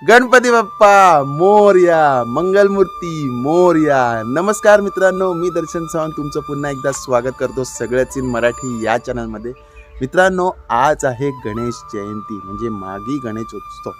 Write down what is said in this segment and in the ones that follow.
गणपती बाप्पा मोरया, मंगलमूर्ती मोरया. नमस्कार मित्रांनो, मी दर्शन सावंत तुमचं पुन्हा एकदा स्वागत करतो सगळ्याच इन मराठी या चॅनलमध्ये. मित्रांनो, आज आहे गणेश जयंती म्हणजे मागी गणेशोत्सव.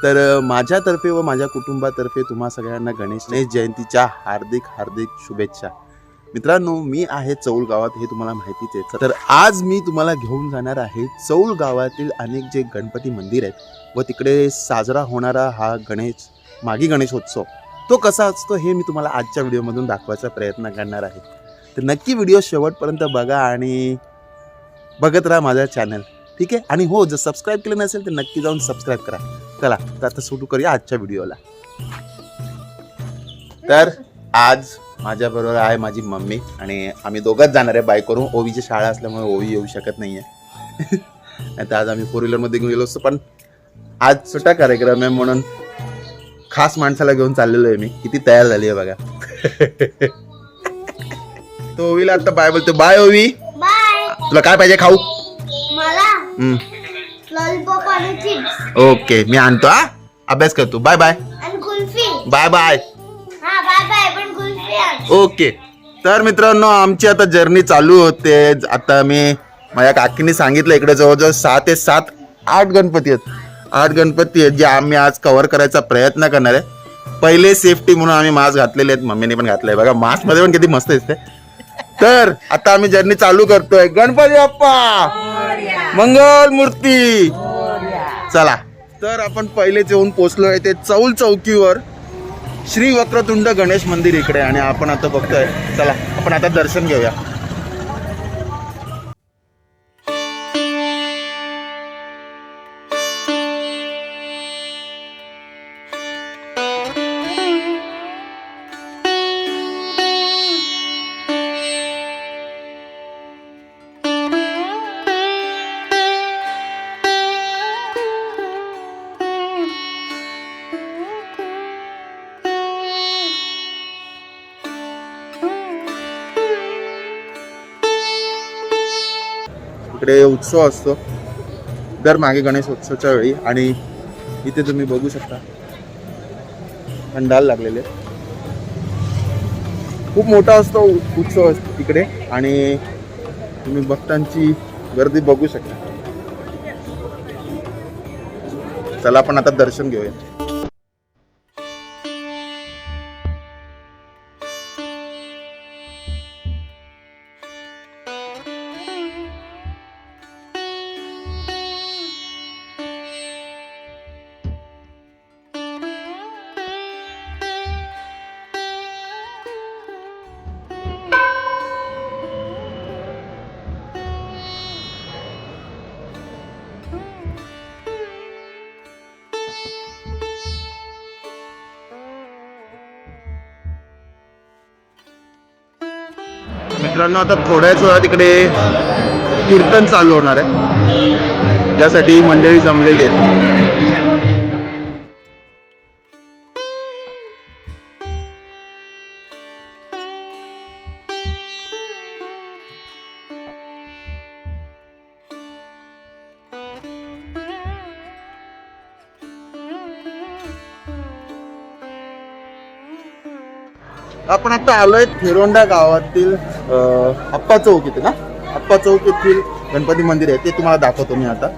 तर माझ्यातर्फे व माझ्या कुटुंबातर्फे तुम्हा सगळ्यांना गणेश जयंतीच्या हार्दिक हार्दिक शुभेच्छा. मित्रांनो, मी आहे चौल गावात, हे तुम्हाला माहितीच आहे. तर आज मी तुम्हाला घेऊन जाणार आहे चौल गावातील अनेक जे गणपती मंदिर आहेत व तिकडे साजरा होणारा हा मागी गणेशोत्सव तो कसा असतो हे मी तुम्हाला आजच्या व्हिडिओमधून दाखवायचा प्रयत्न करणार आहे. तर नक्की व्हिडिओ शेवटपर्यंत बघा आणि बघत राहा माझा चॅनल, ठीक आहे. आणि हो, जर सबस्क्राईब केलं नसेल तर नक्की जाऊन सबस्क्राईब करा. चला तर आता सुरू करूया आजच्या व्हिडिओला. तर आज माझ्याबरोबर आहे माझी मम्मी आणि आम्ही दोघंच जाणार आहे बाईक करून. ओवीची शाळा असल्यामुळे ओवी येऊ शकत नाही आहे. आता आज आम्ही 4 व्हीलरमध्ये घेऊन गेलो असतो, पण आज छोटा कार्यक्रम आहे म्हणून खास माणसाला घेऊन चाललेलो आहे मी. किती तयार झाली आहे बघा. तो ओवीला आता बाय बोलतो. बाय ओवी. तुला काय पाहिजे खाऊ? मला लॉलीपॉप आणि चिप्स. ओके, मी आणतो. हा, अभ्यास करतो. Bye bye. आणि कुल्फी. Bye bye. हा बाय बाय, पण कुल्फी आण. ओके. तर मित्रांनो, आमची आता जर्नी चालू होते. आता मी माझ्या काकीने सांगितलं इकडे जवळजवळ 6 ते 7 8 गणपती आहेत. 8 गणपती आहेत जे आम्ही आज कव्हर करायचा प्रयत्न करणार आहे. पहिले सेफ्टी म्हणून आम्ही मास्क घातलेले आहेत, मम्मीने पण घातलंय बघा. मास्क मध्ये पण किती मस्त दिसते. तर आता आम्ही जर्नी चालू करतोय. गणपती बाप्पा मंगल मूर्ती. चला, तर आपण पहिलेच येऊन पोहोचलोय ते चौल चौकीवर श्री वक्रतुंड गणेश मंदिर इकडे, आणि आपण आता बघतोय. चला आपण आता दर्शन घेऊया. इकडे उत्सव असतो दर मागे गणेशोत्सवच्या वेळी, आणि इथे तुम्ही बघू शकता पंडाल लागलेले. खूप मोठा असतो उत्सव तिकडे, आणि तुम्ही भक्तांची गर्दी बघू शकता. चला आपण आता दर्शन घेऊया. मित्रांनो, आता थोड्याच वेळा तिकडे कीर्तन चालू होणार आहे, ज्यासाठी मंडळी जमलेली आहेत. आपण आता आलोय थेरोंडा गावातील अप्पा चौक इथे ना. अप्पा चौक येथील गणपती मंदिर आहे, ते तुम्हाला दाखवतो मी आता.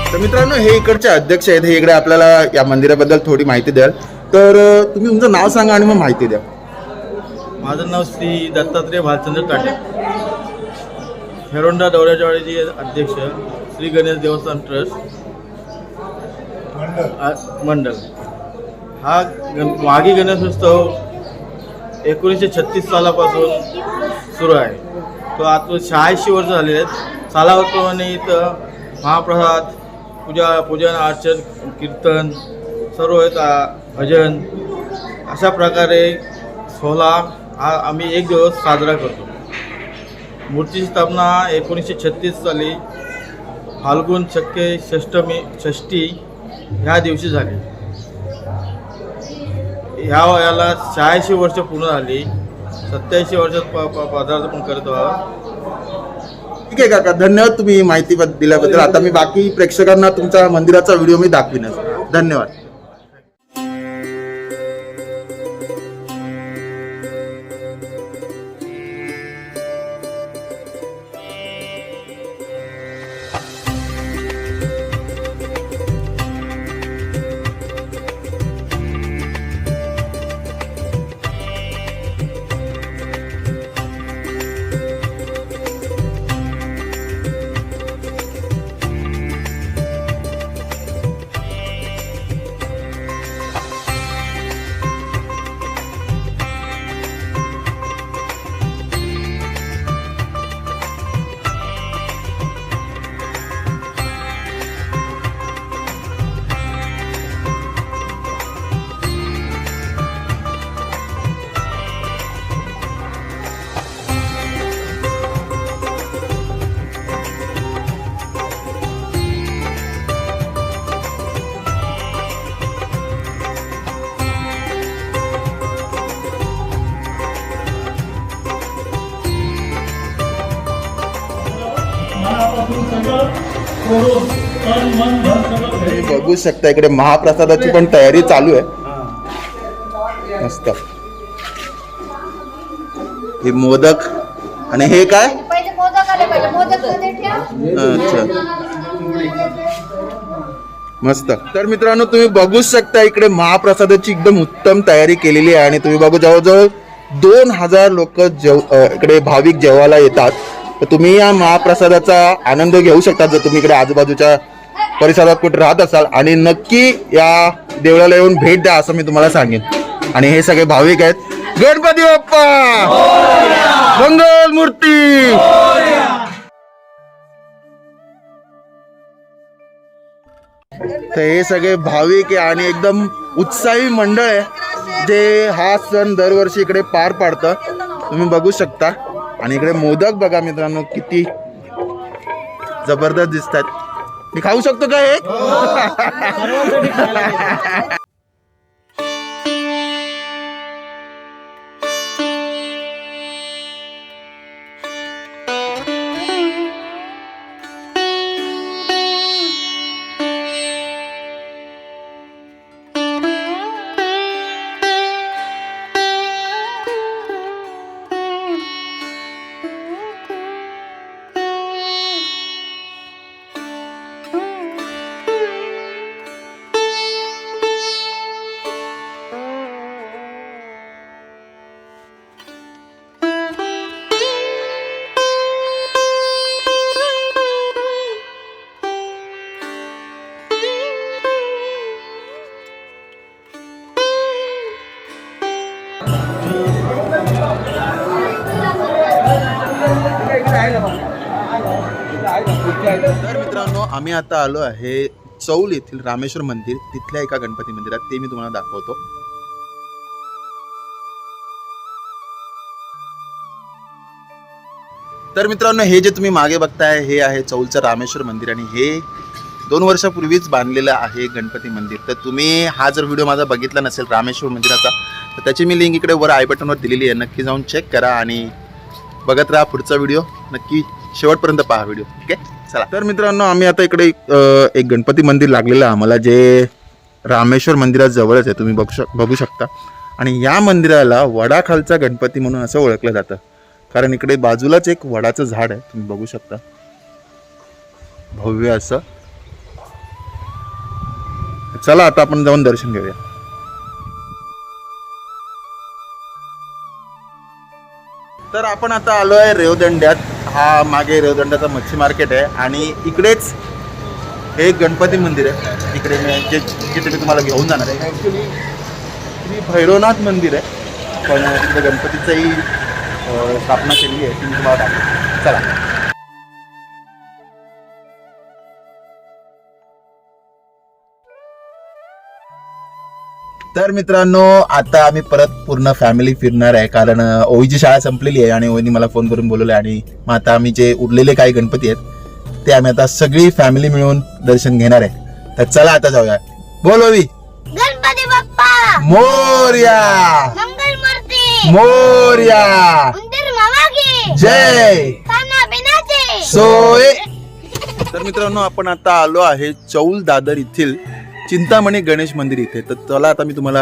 तर मित्रांनो, हे इकडचे अध्यक्ष आहेत. हे इकडे आपल्याला या मंदिराबद्दल थोडी माहिती द्याल. तर तुम्ही तुमचं नाव सांगा आणि मग माहिती द्या. माझं नाव श्री दत्तात्रय भालचंद्र टाटे, हेरोंडा डवऱ्याच्यावाडीचे अध्यक्ष, श्री गणेश देवस्थान ट्रस्ट मंडळ. हा मागी गणेशोत्सव 1936 सालापासून सुरू आहे. तो आता 86 वर्ष झालेले आहेत. सालावतप्रमाणे इथं महाप्रसाद, पूजन अर्चन, कीर्तन सर्व आहेत, भजन अशा प्रकारे सोहळा हा आम्ही एक दिवस साजरा करतो. मूर्तीची स्थापना 1936 साली फाल्गुन शक्य षष्ठी ह्या दिवशी झाली. ह्या वयाला 86 वर्ष पूर्ण झाली. 87 वर्षात पदार्पण करत आहोत. ठीक आहे काका, धन्यवाद तुम्ही माहिती दिल्याबद्दल. आता मी बाकी प्रेक्षकांना तुमच्या मंदिराचा व्हिडिओ मी दाखविनच. धन्यवाद. तुम्ही बघू शकता इकडे महाप्रसादाची पण तयारी चालू आहे. मस्त. हे मोदक आणि हे काय? पहिले मोदक आले, पहिले मोदक मध्ये ठेव. अच्छा, मस्त. तर मित्रांनो तुम्ही बघू शकता इकडे महाप्रसादाची एकदम उत्तम तयारी केलेली आहे आणि तुम्ही बघू जवळजवळ 2000 लोक इकडे भाविक जेवायला येतात. तर तुम्ही या महाप्रसादाचा आनंद घेऊ शकता जर तुम्ही इकडे आजूबाजूच्या परिसरात कुठे राहत असाल. आणि नक्की या देवळाला येऊन भेट द्या असं मी तुम्हाला सांगेन. आणि हे सगळे भाविक आहेत. गणपती बाप्पा, मंगल मूर्ती. तर हे सगळे भाविक आहे आणि एकदम उत्साही मंडळ आहे जे हा सण दरवर्षी इकडे पार पाडतं. तुम्ही बघू शकता. आणि इकडे मोदक बघा मित्रांनो किती जबरदस्त दिसतात. मी खाऊ शकतो का हे? तर मित्रांनो आम्ही आता आलो आहे चौल येथील रामेश्वर मंदिर, तिथल्या एका गणपती मंदिरात. ते मी तुम्हाला दाखवतो. तर मित्रांनो हे जे तुम्ही मागे बघताय हे आहे चौलचं रामेश्वर मंदिर आणि हे 2 वर्षापूर्वीच बांधलेलं आहे गणपती मंदिर. तर तुम्ही हा जर व्हिडिओ माझा बघितला नसेल रामेश्वर मंदिराचा तर त्याची मी लिंक इकडे वर आय बटनवर दिलेली आहे. नक्की जाऊन चेक करा आणि बघत राहा पुढचा व्हिडिओ. नक्की शेवटपर्यंत पहा व्हिडिओ. ठीक आहे, चला. तर मित्रांनो आम्ही आता इकडे एक गणपती मंदिर लागलेलं आहे आम्हाला, जे रामेश्वर मंदिराजवळच आहे. तुम्ही बघू शकता. आणि या मंदिराला वडाखालचा गणपती म्हणून असं ओळखलं जातं, कारण इकडे बाजूलाच एक वडाचं झाड आहे. तुम्ही बघू शकता भव्य असं. चला आता आपण जाऊन दर्शन घेऊया. तर आपण आता आलो आहे रेवदंड्यात. हा मागे रेवदंड्याचा मच्छी मार्केट आहे आणि इकडेच हे गणपती मंदिर आहे. इकडे जिथे मी तुम्हाला घेऊन जाणार आहे ॲक्च्युली श्री भैरवनाथ मंदिर आहे. आपण तिथे गणपतीचंही स्थापना केली आहे ती मी तुम्हाला दाखवतो. चला. तर मित्रांनो आता आम्ही परत पूर्ण फॅमिली फिरणार आहे, कारण ओवीची शाळा संपलेली आहे आणि ओवीने मला फोन करून बोलवलं आणि मग आता आम्ही जे उरलेले काही गणपती आहेत ते आम्ही आता सगळी फॅमिली मिळून दर्शन घेणार आहे. तर चला आता जाऊया. बोल ओवी. गणपती बाप्पा मोरया. मंगलमूर्ती मोरया. उंदीर मामा की जय. खाना पिण्याचे सोय. तर मित्रांनो आपण आता आलो आहे चौल दादर येथील चिंतामणी गणेश मंदिर इथे. तर चला आता मी तुम्हाला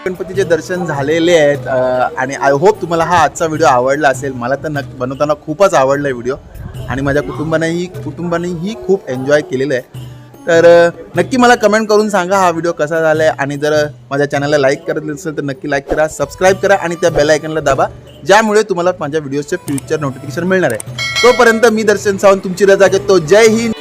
गणपतीचे दर्शन झालेले आहेत आणि आय होप तुम्हाला हा आजचा व्हिडिओ आवडला असेल. मला तर बनवताना खूपच आवडला आहे व्हिडिओ आणि माझ्या कुटुंबानेही खूप एन्जॉय केलेलं आहे. तर नक्की मला कमेंट करून सांगा हा व्हिडिओ कसा झाला आहे आणि जर माझ्या चॅनलला लाईक करत असेल तर नक्की लाईक करा, सबस्क्राईब करा आणि त्या बेल आयकनला दाबा, ज्यामुळे तुम्हाला माझ्या व्हिडिओचे फ्युचर नोटिफिकेशन मिळणार आहे. तोपर्यंत मी दर्शन सावंत तुमची रजा घेतो. जय हिंद.